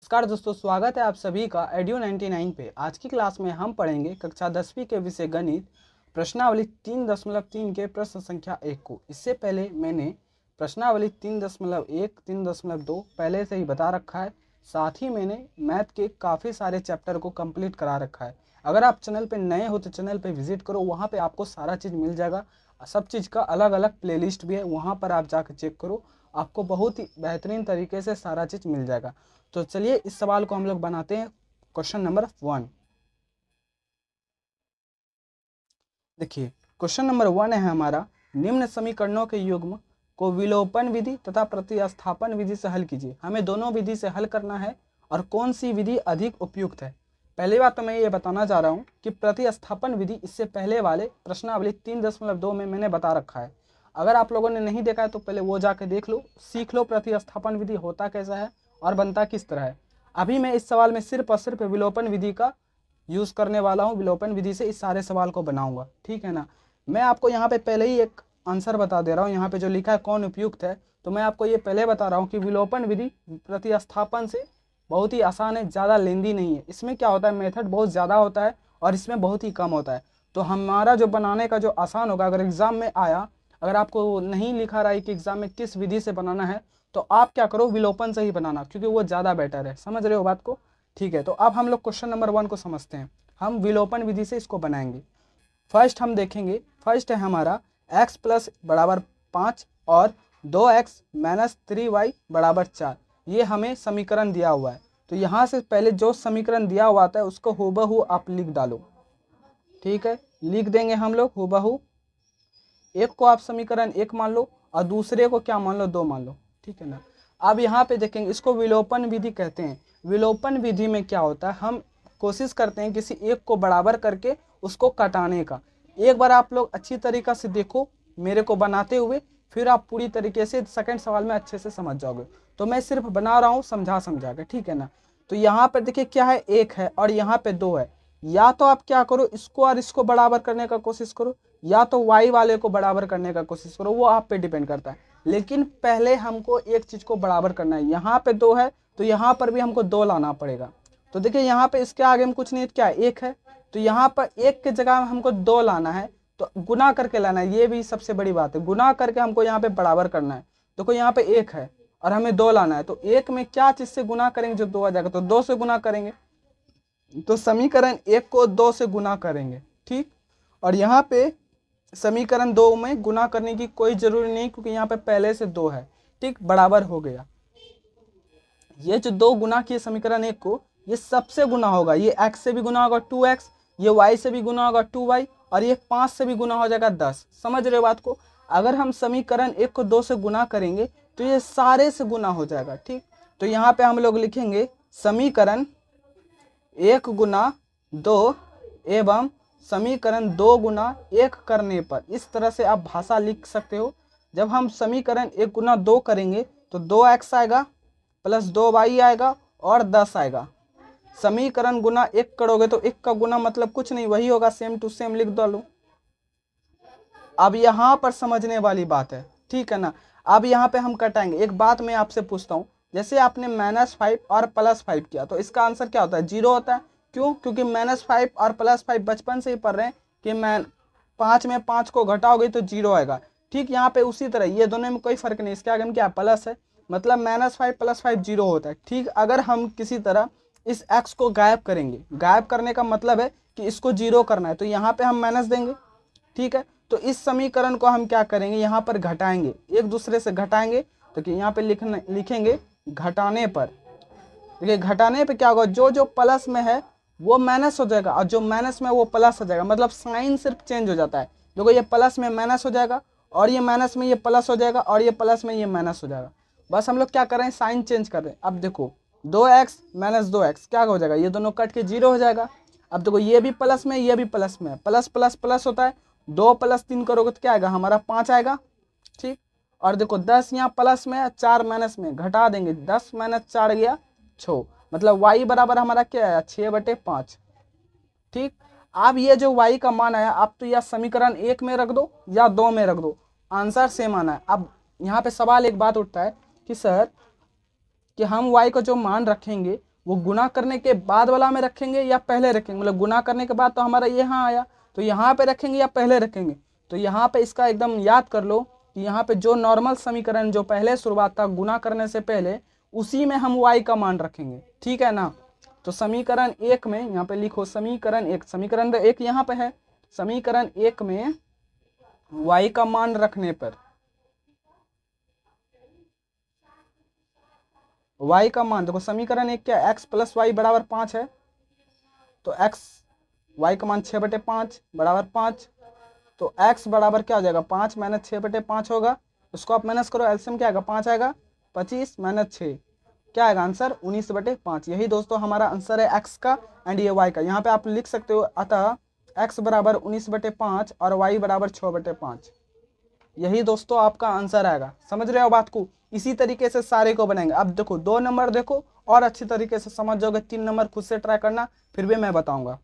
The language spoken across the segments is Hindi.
नमस्कार दोस्तों, स्वागत है आप सभी का एड्यू 99 पे। आज की क्लास में हम पढ़ेंगे कक्षा 10वीं के विषय गणित प्रश्नावली 3.3 के प्रश्न संख्या 1 को। इससे पहले मैंने प्रश्नावली 3.1, 3.2 पहले से ही बता रखा है। साथ ही मैंने मैथ के काफ़ी सारे चैप्टर को कंप्लीट करा रखा है। अगर आप चैनल पर नए हो तो चैनल पर विजिट करो, वहाँ पर आपको सारा चीज़ मिल जाएगा। सब चीज़ का अलग अलग प्लेलिस्ट भी है, वहाँ पर आप जाकर चेक करो, आपको बहुत ही बेहतरीन तरीके से सारा चीज़ मिल जाएगा। तो चलिए इस सवाल को हम लोग बनाते हैं। क्वेश्चन नंबर 1 देखिए, क्वेश्चन नंबर 1 है हमारा, निम्न समीकरणों के युग्म को विलोपन विधि तथा प्रतिस्थापन विधि से हल कीजिए। हमें दोनों विधि से हल करना है और कौन सी विधि अधिक उपयुक्त है। पहली बात तो मैं ये बताना चाह रहा हूँ कि प्रतिस्थापन विधि इससे पहले वाले प्रश्नावली 3.2 में मैंने बता रखा है। अगर आप लोगों ने नहीं देखा है तो पहले वो जाके देख लो, सीख लो प्रतिस्थापन विधि होता कैसा है और बनता किस तरह है। अभी मैं इस सवाल में सिर्फ और सिर्फ विलोपन विधि का यूज़ करने वाला हूँ। विलोपन विधि से इस सारे सवाल को बनाऊंगा, ठीक है ना। मैं आपको यहाँ पे पहले ही एक आंसर बता दे रहा हूँ। यहाँ पे जो लिखा है कौन उपयुक्त है, तो मैं आपको ये पहले बता रहा हूँ कि विलोपन विधि प्रतिस्थापन से बहुत ही आसान है, ज़्यादा लेंदी नहीं है। इसमें क्या होता है, मेथड बहुत ज़्यादा होता है और इसमें बहुत ही कम होता है। तो हमारा जो बनाने का जो आसान होगा, अगर एग्ज़ाम में आया, अगर आपको नहीं लिखा रहा है कि एग्ज़ाम में किस विधि से बनाना है, तो आप क्या करो, विलोपन से ही बनाना, क्योंकि वो ज़्यादा बेटर है। समझ रहे हो बात को, ठीक है। तो अब हम लोग क्वेश्चन नंबर 1 को समझते हैं। हम विलोपन विधि से इसको बनाएंगे। फर्स्ट हम देखेंगे, फर्स्ट है हमारा x प्लस बराबर 5 और 2x माइनस 3y बराबर 4। ये हमें समीकरण दिया हुआ है। तो यहाँ से पहले जो समीकरण दिया हुआ था उसको हूबहू आप लिख डालो, ठीक है। लिख देंगे हम लोग हूबहू। एक को आप समीकरण 1 मान लो और दूसरे को क्या मान लो, 2 मान लो, ठीक है ना। अब यहाँ पे देखेंगे, इसको विलोपन विधि कहते हैं। विलोपन विधि में क्या होता है, हम कोशिश करते हैं किसी एक को बराबर करके उसको कटाने का। एक बार आप लोग अच्छी तरीक़ा से देखो मेरे को बनाते हुए, फिर आप पूरी तरीके से सेकंड सवाल में अच्छे से समझ जाओगे। तो मैं सिर्फ बना रहा हूँ समझा के, ठीक है ना। तो यहाँ पर देखिए क्या है, 1 है और यहाँ पे 2 है। या तो आप क्या करो, इसको और इसको बराबर करने का कोशिश करो, या तो y वाले को बराबर करने का कोशिश करो, वो आप पे डिपेंड करता है। लेकिन पहले हमको एक चीज़ को बराबर करना है। यहाँ पे 2 है तो यहाँ पर भी हमको 2 लाना पड़ेगा। तो देखिए यहाँ पे इसके आगे में कुछ नहीं, क्या है, 1 है। तो यहाँ पर 1 के जगह में हमको 2 लाना है, तो गुना करके लाना है। ये भी सबसे बड़ी बात है, गुना करके हमको यहाँ पे बराबर करना है। देखो यहाँ पे 1 है और हमें 2 लाना है, तो 1 में क्या चीज़ से गुना करेंगे, जो 2 आ जाएगा, तो 2 से गुना करेंगे। तो समीकरण 1 को 2 से गुना करेंगे, ठीक। और यहाँ पे समीकरण 2 में गुना करने की कोई जरूरी नहीं, क्योंकि यहाँ पे पहले से 2 है, ठीक, बराबर हो गया। ये जो 2 गुना किए समीकरण 1 को, ये सबसे गुना होगा। ये x से भी गुना होगा 2x, ये y से भी गुना होगा 2y, और ये 5 से भी गुना हो जाएगा 10। समझ रहे हो बात को। अगर हम समीकरण 1 को 2 से गुना करेंगे तो ये सारे से गुना हो जाएगा, ठीक। तो यहाँ पे हम लोग लिखेंगे समीकरण 1 गुना 2 एवं समीकरण 2 गुना 1 करने पर। इस तरह से आप भाषा लिख सकते हो। जब हम समीकरण 1 गुना 2 करेंगे तो 2x आएगा प्लस 2y आएगा और 10 आएगा। समीकरण गुना 1 करोगे तो 1 का गुना मतलब कुछ नहीं, वही होगा, सेम टू सेम लिख दो। अब यहाँ पर समझने वाली बात है, ठीक है ना। अब यहाँ पे हम कटाएंगे। एक बात मैं आपसे पूछता हूँ, जैसे आपने -5 और +5 किया तो इसका आंसर क्या होता है, 0 होता है। क्यों? क्योंकि -5 और +5 बचपन से ही पढ़ रहे हैं कि 5 में 5 को घटाओगे तो 0 आएगा, ठीक। यहाँ पे उसी तरह ये दोनों में कोई फर्क नहीं, इसके आगे में क्या प्लस है, मतलब -5 + 5 0 होता है, ठीक। अगर हम किसी तरह इस x को गायब करेंगे, गायब करने का मतलब है कि इसको 0 करना है, तो यहाँ पे हम माइनस देंगे, ठीक है। तो इस समीकरण को हम क्या करेंगे, यहाँ पर घटाएंगे, एक दूसरे से घटाएंगे। तो कि यहाँ पे लिखेंगे घटाने पर। देखिए घटाने पे क्या होगा, जो जो प्लस में है वो माइनस हो जाएगा और जो माइनस में वो प्लस हो जाएगा, मतलब साइन सिर्फ चेंज हो जाता है। देखो ये प्लस में माइनस हो जाएगा और ये माइनस में ये प्लस हो जाएगा और ये प्लस में ये माइनस हो जाएगा। बस हम लोग क्या कर रहे हैं, साइन चेंज कर रहे हैं। अब देखो 2x माइनस 2x क्या हो जाएगा, ये दोनों कट के 0 हो जाएगा। अब देखो ये भी प्लस में, ये भी प्लस में, प्लस प्लस प्लस होता है। 2 + 3 करोगे तो क्या आएगा, हमारा 5 आएगा, ठीक। और देखो 10 यहाँ प्लस में, 4 माइनस में, घटा देंगे, 10 - 4 गया 6, मतलब y बराबर हमारा क्या आया, 6/5, ठीक। अब ये जो y का मान आया, आप तो या समीकरण 1 में रख दो या 2 में रख दो, आंसर सेम आना है। अब यहाँ पे सवाल एक बात उठता है कि सर कि हम y को जो मान रखेंगे वो गुना करने के बाद वाला में रखेंगे या पहले रखेंगे, मतलब गुना करने के बाद तो हमारा यहाँ आया, तो यहाँ पे रखेंगे या पहले रखेंगे। तो यहाँ पे इसका एकदम याद कर लो कि यहाँ पे जो नॉर्मल समीकरण जो पहले शुरुआत था गुना करने से पहले, उसी में हम y का मान रखेंगे, ठीक है ना। तो समीकरण 1 में यहाँ पे लिखो समीकरण 1, समीकरण 1 यहाँ पे है, समीकरण 1 में y का मान रखने पर y का मान देखो, समीकरण 1 क्या, x प्लस वाई बराबर 5 है, तो x y का मान 6/5 बराबर 5, तो x बराबर क्या हो जाएगा, 5 माइनस 6/5 होगा। उसको आप माइनस करो, एलसीएम क्या आएगा, 5 आएगा, 25 माइनस 6 क्या आएगा आंसर, 19/5। यही दोस्तों हमारा आंसर है x का एंड ये y का। यहाँ पे आप लिख सकते हो, अतः x बराबर 19/5 और y बराबर 6/5। यही दोस्तों आपका आंसर आएगा। समझ रहे हो बात को। इसी तरीके से सारे को बनाएंगे। अब देखो 2 नंबर देखो और अच्छी तरीके से समझ जाओगे, 3 नंबर खुद से ट्राई करना, फिर भी मैं बताऊंगा।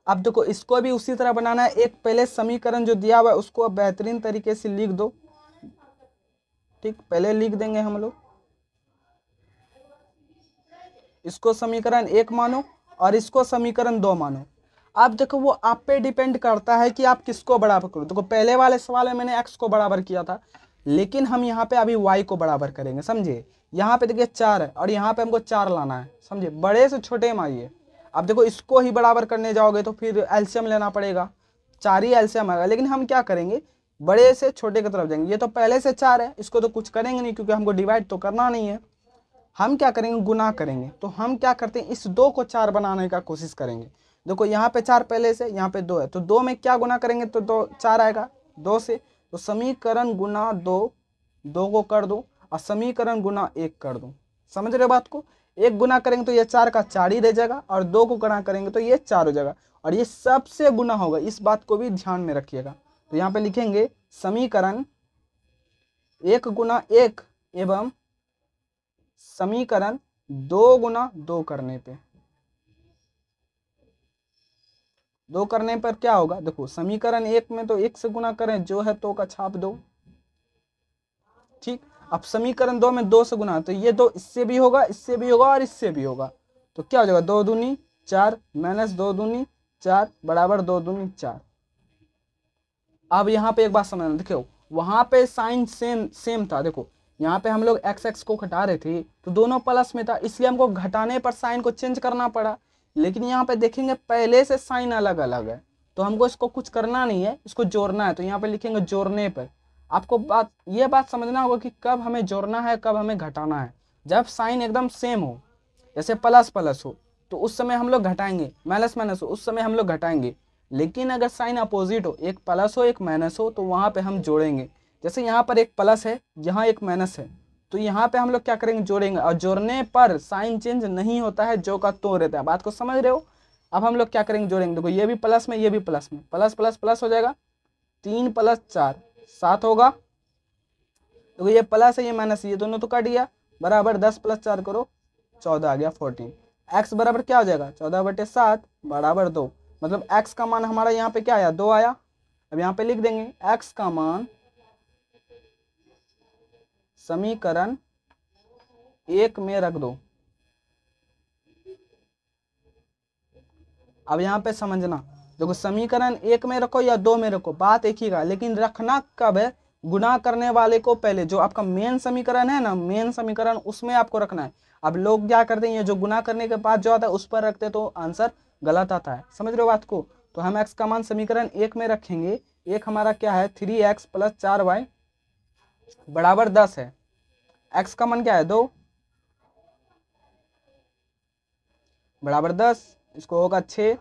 अब देखो इसको भी उसी तरह बनाना है। एक पहले समीकरण जो दिया हुआ है उसको बेहतरीन तरीके से लिख दो, ठीक, पहले लिख देंगे हम लोग। इसको समीकरण 1 मानो और इसको समीकरण 2 मानो। अब देखो वो आप पे डिपेंड करता है कि आप किसको बराबर करो। देखो पहले वाले सवाल में मैंने x को बराबर किया था, लेकिन हम यहाँ पे अभी y को बराबर करेंगे, समझे। यहाँ पे देखिए 4 है और यहाँ पे हमको 4 लाना है, समझे, बड़े से छोटे में आइए। अब देखो इसको ही बराबर करने जाओगे तो फिर एलसीएम लेना पड़ेगा, 4 ही एलसीएम आएगा। लेकिन हम क्या करेंगे, बड़े से छोटे की तरफ जाएंगे। ये तो पहले से 4 है, इसको तो कुछ करेंगे नहीं क्योंकि हमको डिवाइड तो करना नहीं है। हम क्या करेंगे, गुना करेंगे। तो हम क्या करते हैं, इस 2 को 4 बनाने का कोशिश करेंगे। देखो यहाँ पे 4 पहले से, यहाँ पे 2 है, तो 2 में क्या गुना करेंगे तो 2 4 आएगा 2 से। तो समीकरण गुना 2, 2 को कर दो और समीकरण गुना 1 कर दो। समझ रहे हो बात को। एक गुना करेंगे तो ये 4 का 4 ही रह जाएगा और 2 को गुना करेंगे तो ये 4 हो जाएगा और ये सबसे गुना होगा। इस बात को भी ध्यान में रखिएगा। तो यहाँ पे लिखेंगे समीकरण 1 गुना 1 एवं समीकरण 2 गुना 2 करने पे, 2 करने पर क्या होगा, देखो समीकरण 1 में तो 1 से गुना करें, जो है तो का छाप दो, ठीक। अब समीकरण 2 में 2 से गुना, तो ये 2 इससे भी होगा, इससे भी होगा और इससे भी होगा, तो क्या हो जाएगा 2 दूनी 4 माइनस 2 दूनी 4 बराबर 2 दूनी 4। अब यहाँ पे एक बात समझना, देखो वहां पे साइन सेम सेम था। देखो यहाँ पे हम लोग एक्स एक्स को घटा रहे थे तो दोनों प्लस में था, इसलिए हमको घटाने पर साइन को चेंज करना पड़ा। लेकिन यहाँ पे देखेंगे पहले से साइन अलग अलग है, तो हमको इसको कुछ करना नहीं है, इसको जोड़ना है। तो यहाँ पे लिखेंगे जोड़ने पर। आपको ये बात समझना होगा कि कब हमें जोड़ना है कब हमें घटाना है। जब साइन एकदम सेम हो, जैसे प्लस प्लस हो तो उस समय हम लोग घटाएंगे, माइनस माइनस हो उस समय हम लोग घटाएंगे। लेकिन अगर साइन अपोजिट हो, एक प्लस हो एक माइनस हो, तो वहां पे हम जोड़ेंगे। जैसे यहाँ पर एक प्लस है, यहाँ एक माइनस है, तो यहाँ पे हम लोग क्या करेंगे, जोड़ेंगे। और जोड़ने पर साइन चेंज नहीं होता है, जो का तो रहता है। बात को समझ रहे हो। अब हम लोग क्या करेंगे, जोड़ेंगे। देखो ये भी प्लस में ये भी प्लस में, प्लस प्लस प्लस हो जाएगा, 3 + 4 7 होगा। देखो ये प्लस है ये माइनस, ये दोनों तो कट गया, बराबर 10 + 4 करो 14 आ गया 14। एक्स बराबर क्या हो जाएगा, 14/7 बराबर 2। मतलब x का मान हमारा यहाँ पे क्या आया, 2 आया। अब यहाँ पे लिख देंगे x का मान समीकरण 1 में रख दो। अब यहाँ पे समझना, देखो समीकरण 1 में रखो या 2 में रखो, बात एक ही का, लेकिन रखना कब है, गुना करने वाले को पहले। जो आपका मेन समीकरण है ना, मेन समीकरण उसमें आपको रखना है। अब लोग क्या करते हैं, ये जो गुना करने के बाद जो आता है उस पर रखते तो आंसर गलत आता है। समझ रहे हो बात को। तो हम x का मान समीकरण 1 में रखेंगे। एक हमारा क्या है, 3x + 4y बराबर 10 है। x का मान क्या है, 2 बराबर 10, इसको होगा 6।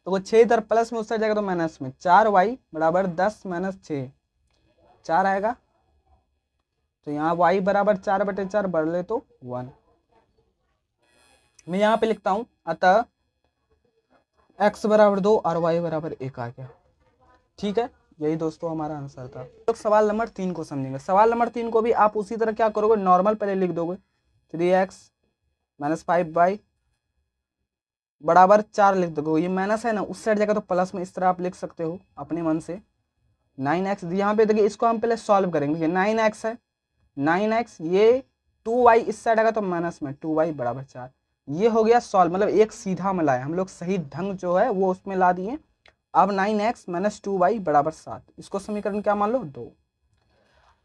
तो वो 6 इधर प्लस में, उस साइड जाएगा तो माइनस में। 4y बराबर 10 - 6 4 आएगा। तो यहाँ y बराबर 4/4 बढ़ ले तो 1। मैं यहाँ पे लिखता हूं, अतः x बराबर 2 और y बराबर 1 आ गया। ठीक है, यही दोस्तों हमारा आंसर था। तो सवाल नंबर 3 को समझेंगे। सवाल नंबर 3 को भी आप उसी तरह क्या करोगे, नॉर्मल पहले लिख दोगे, 3x - 5y बराबर 4 लिख दोगे। ये माइनस है ना, उस साइड जाएगा तो प्लस में, इस तरह आप लिख सकते हो अपने मन से। 9x यहाँ पे देखिए, इसको हम पहले सॉल्व करेंगे। देखिए 9x है, 9x, ये 2y इस साइड आएगा तो माइनस में 2y बराबर 4। ये हो गया सॉल्व, मतलब एक सीधा में लाए हम लोग, सही ढंग जो है वो उसमें ला दिए। अब 9x माइनस 2y बराबर 7, इसको समीकरण क्या मान लो 2।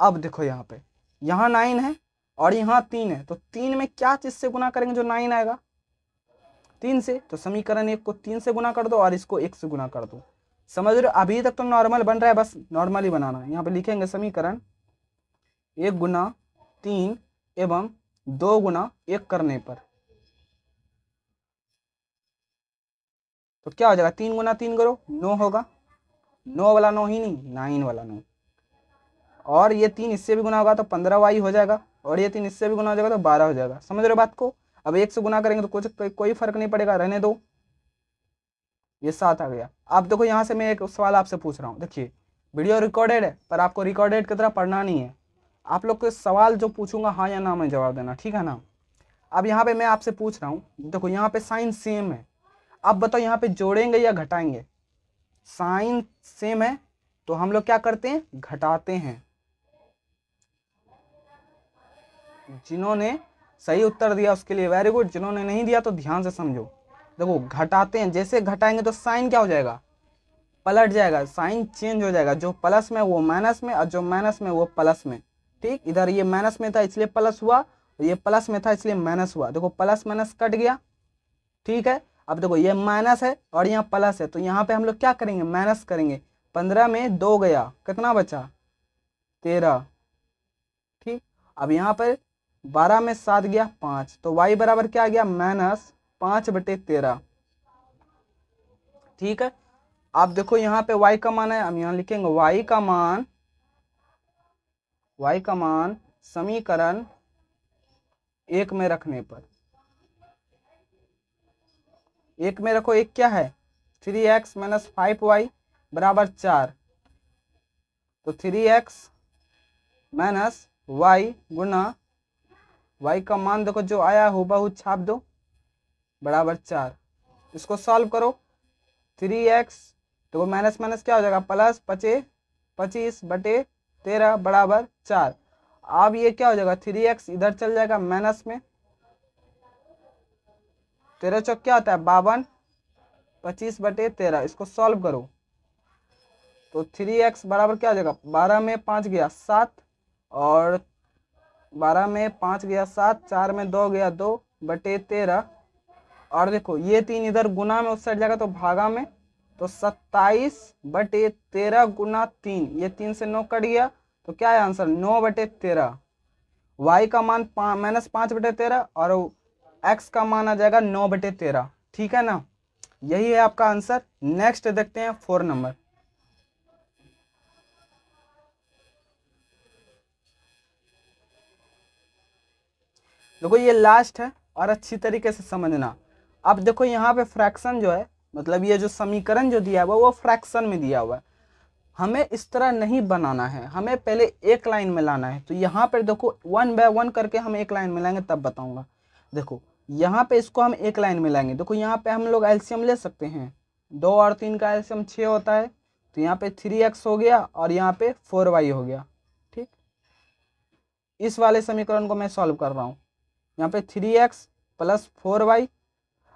अब देखो यहाँ पे, यहाँ 9 है और यहाँ 3 है, तो 3 में क्या चीज से गुना करेंगे जो 9 आएगा, 3 से। तो समीकरण 1 को 3 से गुना कर दो और इसको 1 से गुना कर दो। समझ रहे हो, अभी तक तो नॉर्मल बन रहा है, बस नॉर्मल ही बनाना है। यहाँ पे लिखेंगे समीकरण 1 गुना 3 एवं 2 गुना 1 करने पर, तो क्या हो जाएगा, 3 गुना 3 करो 9 होगा, 9 वाला 9 ही नहीं, 9 वाला 9, और ये 3 इससे भी गुना होगा तो 15y हो जाएगा, और ये 3 इससे भी गुना हो जाएगा तो 12 हो जाएगा। समझ रहे हो बात को। अब 1 से गुना करेंगे तो कोई फर्क नहीं पड़ेगा, रहने दो, ये 7 आ गया। अब देखो यहाँ से मैं एक सवाल आपसे पूछ रहा हूँ, देखिए वीडियो रिकॉर्डेड है पर आपको रिकॉर्डेड की तरह पढ़ना नहीं है, आप लोग के सवाल जो पूछूंगा हाँ या ना में जवाब देना, ठीक है ना। अब यहाँ पे मैं आपसे पूछ रहा हूँ, देखो यहाँ पे साइन सेम है, अब बताओ यहाँ पे जोड़ेंगे या घटाएंगे। साइन सेम है तो हम लोग क्या करते हैं, घटाते हैं। जिन्होंने सही उत्तर दिया उसके लिए वेरी गुड, जिन्होंने नहीं दिया तो ध्यान से समझो। देखो घटाते हैं, जैसे घटाएंगे तो साइन क्या हो जाएगा, पलट जाएगा, साइन चेंज हो जाएगा, जो प्लस में वो माइनस में और जो माइनस में वो प्लस में। ठीक, इधर ये माइनस में था इसलिए प्लस हुआ, और ये प्लस में था इसलिए माइनस हुआ। देखो प्लस माइनस कट गया, ठीक है। अब देखो ये माइनस है और यहाँ प्लस है, तो यहाँ पे हम लोग क्या करेंगे, माइनस करेंगे। 15 में 2 गया, कितना बचा, 13। ठीक, अब यहाँ पर 12 में 7 गया 5, तो y बराबर क्या आ गया, -5/13। ठीक है, आप देखो यहाँ पे y का मान है, हम यहाँ लिखेंगे y का मान समीकरण 1 में रखने पर, 1 में रखो, एक क्या है 3x - 5y बराबर 4, तो 3x - y गुना y का मान देखो जो आया हूबहू छाप दो बराबर 4। इसको सॉल्व करो, 3x देखो माइनस माइनस क्या हो जाएगा प्लस, 25/13 बराबर 4। अब ये क्या हो जाएगा, 3x इधर चल जाएगा माइनस में, 13 चौक क्या होता है 52, 25/13, इसको सॉल्व करो तो 3x बराबर क्या हो जाएगा, 12 में 5 गया 7, और 12 में 5 गया 7, 4 में 2 गया 2/13, और देखो ये 3 इधर गुना में उस साइड जाएगा तो भागा में, तो 27/13 गुना 3, ये 3 से 9 कट गया, तो क्या है आंसर 9/13। y का मान -5/13 और x का मान आ जाएगा 9/13, ठीक है ना। यही है आपका आंसर। नेक्स्ट देखते हैं 4 नंबर। देखो ये लास्ट है और अच्छी तरीके से समझना। अब देखो यहाँ पे फ्रैक्शन जो है, मतलब ये जो समीकरण जो दिया हुआ है वो फ्रैक्शन में दिया हुआ है, हमें इस तरह नहीं बनाना है, हमें पहले एक लाइन में लाना है। तो यहाँ पर देखो 1 बाय 1 करके हम एक लाइन में लाएंगे तब बताऊंगा। देखो यहाँ पे इसको हम एक लाइन में लाएंगे, देखो यहाँ पे हम लोग एलसीएम ले सकते हैं, 2 और 3 का एलसीएम 6 होता है, तो यहाँ पे 3x हो गया और यहाँ पे 4y हो गया। ठीक, इस वाले समीकरण को मैं सॉल्व कर रहा हूँ, यहाँ पे 3x + 4y।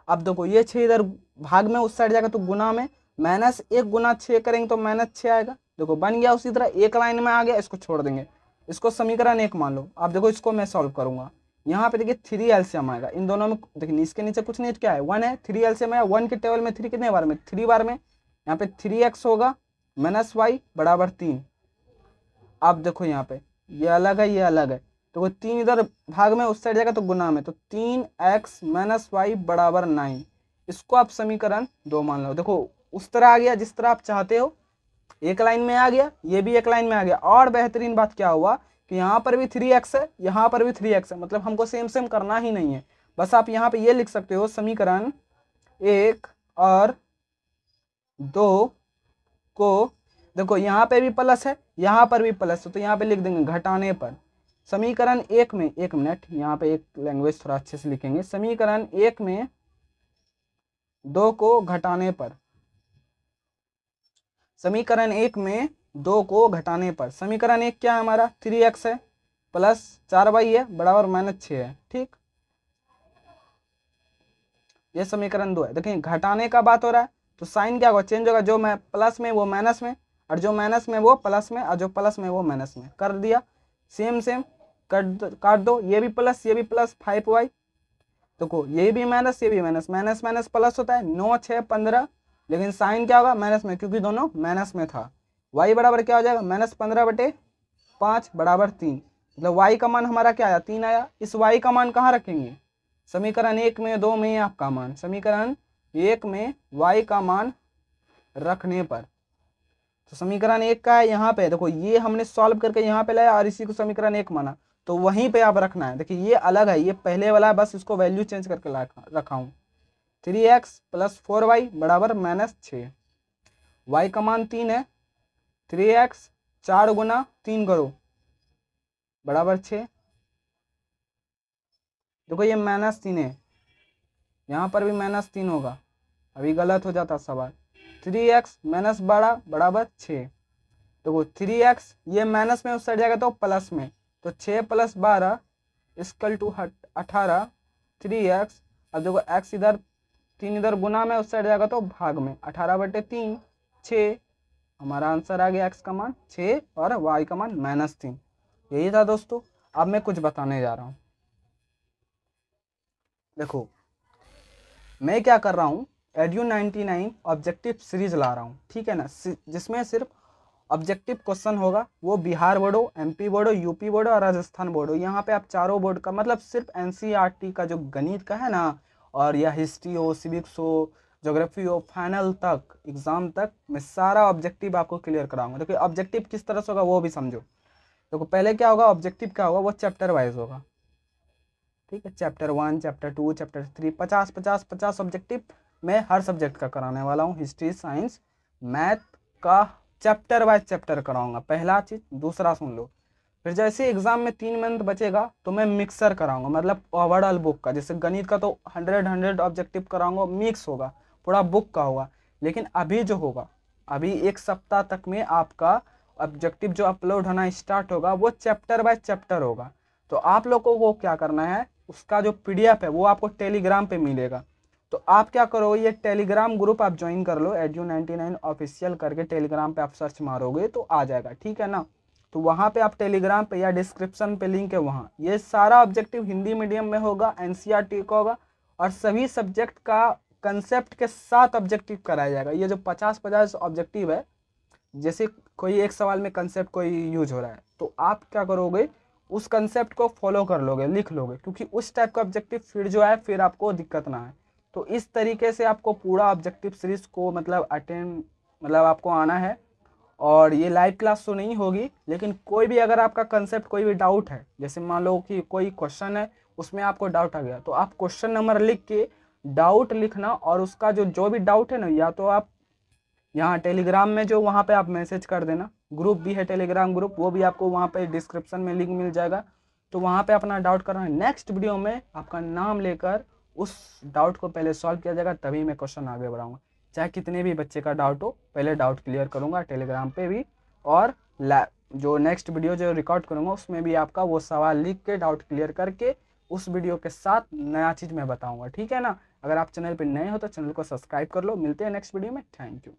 अब देखो ये 6 इधर भाग में उस साइड जाएगा तो गुना में, -1 गुना 6 करेंगे तो -6 आएगा। देखो बन गया, उसी तरह एक लाइन में आ गया, इसको छोड़ देंगे, इसको समीकरण 1 मान लो। अब देखो इसको मैं सॉल्व करूंगा, यहाँ पे देखिए 3 एलसीएम आएगा इन दोनों में, देखिए इसके नीचे कुछ नहीं, क्या है 1 है, 3 एलसीएम है, 1 के टेबल में 3 कितने बार में, 3 बार में, यहाँ पे 3x होगा -y बराबर 3। अब देखो यहाँ पे ये अलग है ये अलग है, तो 3 इधर भाग में उस साइड जाएगा तो गुना में, तो 3x - y बराबर 9, इसको आप समीकरण 2 मान लो। देखो उस तरह आ गया जिस तरह आप चाहते हो, एक लाइन में आ गया, ये भी एक लाइन में आ गया। और बेहतरीन बात क्या हुआ कि यहाँ पर भी 3x है, यहाँ पर भी 3x है, मतलब हमको सेम सेम करना ही नहीं है। बस आप यहाँ पे ये लिख सकते हो समीकरण 1 और 2 को, देखो यहाँ पे भी प्लस है यहाँ पर भी प्लस है, तो यहाँ पे लिख देंगे घटाने पर। समीकरण 1 में, 1 मिनट, यहाँ पे एक लैंग्वेज थोड़ा अच्छे से लिखेंगे, समीकरण 1 में 2 को घटाने पर, समीकरण 1 में 2 को घटाने पर। समीकरण 1 क्या है हमारा, 3x है प्लस 4y है बराबर -6 है। ठीक, ये समीकरण 2 है। देखिए घटाने का बात हो रहा है तो साइन क्या होगा, चेंज होगा, जो मैं प्लस में वो माइनस में, और जो माइनस में वो प्लस में, और जो प्लस में वो माइनस में। कर दिया, सेम सेम काट दो, ये भी प्लस ये भी प्लस, 5y। देखो ये भी माइनस ये भी माइनस, माइनस माइनस प्लस होता है, 9 6 15, लेकिन साइन क्या होगा माइनस में, क्योंकि दोनों माइनस में था। y बराबर क्या हो जाएगा, -15/5 बराबर 3। मतलब y का मान हमारा क्या आया, 3 आया। इस y का मान कहाँ रखेंगे, समीकरण 1 में 2 में आपका मान, समीकरण 1 में y का मान रखने पर। तो समीकरण 1 का है यहाँ पे, देखो ये हमने सॉल्व करके यहाँ पे लाया और इसी को समीकरण 1 माना, तो वहीं पे आप रखना है। देखिए ये अलग है, ये पहले वाला है, बस इसको वैल्यू चेंज करके रखा हूँ। 3x + 4y बराबर -6। y का मान 3 है, 3x 4 गुना 3 करो बराबर 6। देखो ये -3 है, यहाँ पर भी -3 होगा, अभी गलत हो जाता सवाल। 3x - 12 बराबर 6। देखो 3x ये माइनस में उस साइड जाएगा तो प्लस में, तो 6 + 12 = 18। 3x, अब देखो x इधर 3 इधर गुना में उस साइड जाएगा तो भाग में, 18/3 6। हमारा आंसर आ गया x का मान 6 और y का मान -3। यही था दोस्तों। अब मैं कुछ बताने जा रहा हूँ। देखो मैं क्या कर रहा हूँ, एडू 99 ऑब्जेक्टिव सीरीज ला रहा हूँ, ठीक है ना, जिसमें सिर्फ ऑब्जेक्टिव क्वेश्चन होगा। वो बिहार बोर्ड हो, एमपी बोर्ड हो, यूपी बोर्ड हो और राजस्थान बोर्ड हो, यहाँ पे आप चारों बोर्ड का मतलब सिर्फ एनसीईआरटी का जो गणित का है ना, और या हिस्ट्री हो, सिविक्स हो, ज्योग्राफी हो, फाइनल तक एग्जाम तक मैं सारा ऑब्जेक्टिव आपको क्लियर कराऊंगा। देखिए ऑब्जेक्टिव किस तरह से होगा वो भी समझो। देखो पहले क्या होगा, ऑब्जेक्टिव क्या होगा, वो चैप्टर वाइज होगा, ठीक है। चैप्टर 1, चैप्टर 2, चैप्टर 3, 50 ऑब्जेक्टिव मैं हर सब्जेक्ट का कराने वाला हूँ। हिस्ट्री, साइंस, मैथ का चैप्टर वाइज चैप्टर कराऊंगा, पहला चीज। दूसरा सुन लो, फिर जैसे एग्जाम में 3 मंथ बचेगा तो मैं मिक्सर कराऊंगा, मतलब ओवरऑल बुक का। जैसे गणित का तो 100 ऑब्जेक्टिव कराऊंगा, मिक्स होगा, पूरा बुक का होगा। लेकिन अभी जो होगा, अभी 1 सप्ताह तक में आपका ऑब्जेक्टिव जो अपलोड होना स्टार्ट होगा वो चैप्टर बाय चैप्टर होगा। तो आप लोगों को क्या करना है, उसका जो पीडीएफ है वो आपको टेलीग्राम पे मिलेगा। तो आप क्या करो, ये टेलीग्राम ग्रुप आप ज्वाइन कर लो, एडू 99 ऑफिशियल करके टेलीग्राम पे आप सर्च मारोगे तो आ जाएगा, ठीक है ना। तो वहाँ पे आप टेलीग्राम पे या डिस्क्रिप्शन पे लिंक है वहाँ, ये सारा ऑब्जेक्टिव हिंदी मीडियम में होगा, एनसीईआरटी का होगा, और सभी सब्जेक्ट का कंसेप्ट के साथ ऑब्जेक्टिव कराया जाएगा। ये जो 50 ऑब्जेक्टिव है, जैसे कोई एक सवाल में कंसेप्ट कोई यूज हो रहा है तो आप क्या करोगे, उस कंसेप्ट को फॉलो कर लोगे, लिख लोगे, क्योंकि उस टाइप का ऑब्जेक्टिव फिर जो है फिर आपको दिक्कत ना है। तो इस तरीके से आपको पूरा ऑब्जेक्टिव सीरीज को मतलब अटेंड, मतलब आपको आना है। और ये लाइव क्लास तो नहीं होगी, लेकिन कोई भी अगर आपका कंसेप्ट कोई भी डाउट है, जैसे मान लो कि कोई क्वेश्चन है उसमें आपको डाउट आ गया, तो आप क्वेश्चन नंबर लिख के डाउट लिखना, और उसका जो भी डाउट है ना, या तो आप यहाँ टेलीग्राम में जो वहाँ पे आप मैसेज कर देना, ग्रुप भी है टेलीग्राम ग्रुप, वो भी आपको वहाँ पे डिस्क्रिप्शन में लिंक मिल जाएगा। तो वहाँ पे अपना डाउट करना है, नेक्स्ट वीडियो में आपका नाम लेकर उस डाउट को पहले सॉल्व किया जाएगा, तभी मैं क्वेश्चन आगे बढ़ाऊंगा। चाहे कितने भी बच्चे का डाउट हो, पहले डाउट क्लियर करूँगा टेलीग्राम पे भी, और जो नेक्स्ट वीडियो जो रिकॉर्ड करूँगा उसमें भी आपका वो सवाल लिख के डाउट क्लियर करके उस वीडियो के साथ नया चीज़ मैं बताऊँगा, ठीक है ना। अगर आप चैनल पर नए हो तो चैनल को सब्सक्राइब कर लो। मिलते हैं नेक्स्ट वीडियो में, थैंक यू।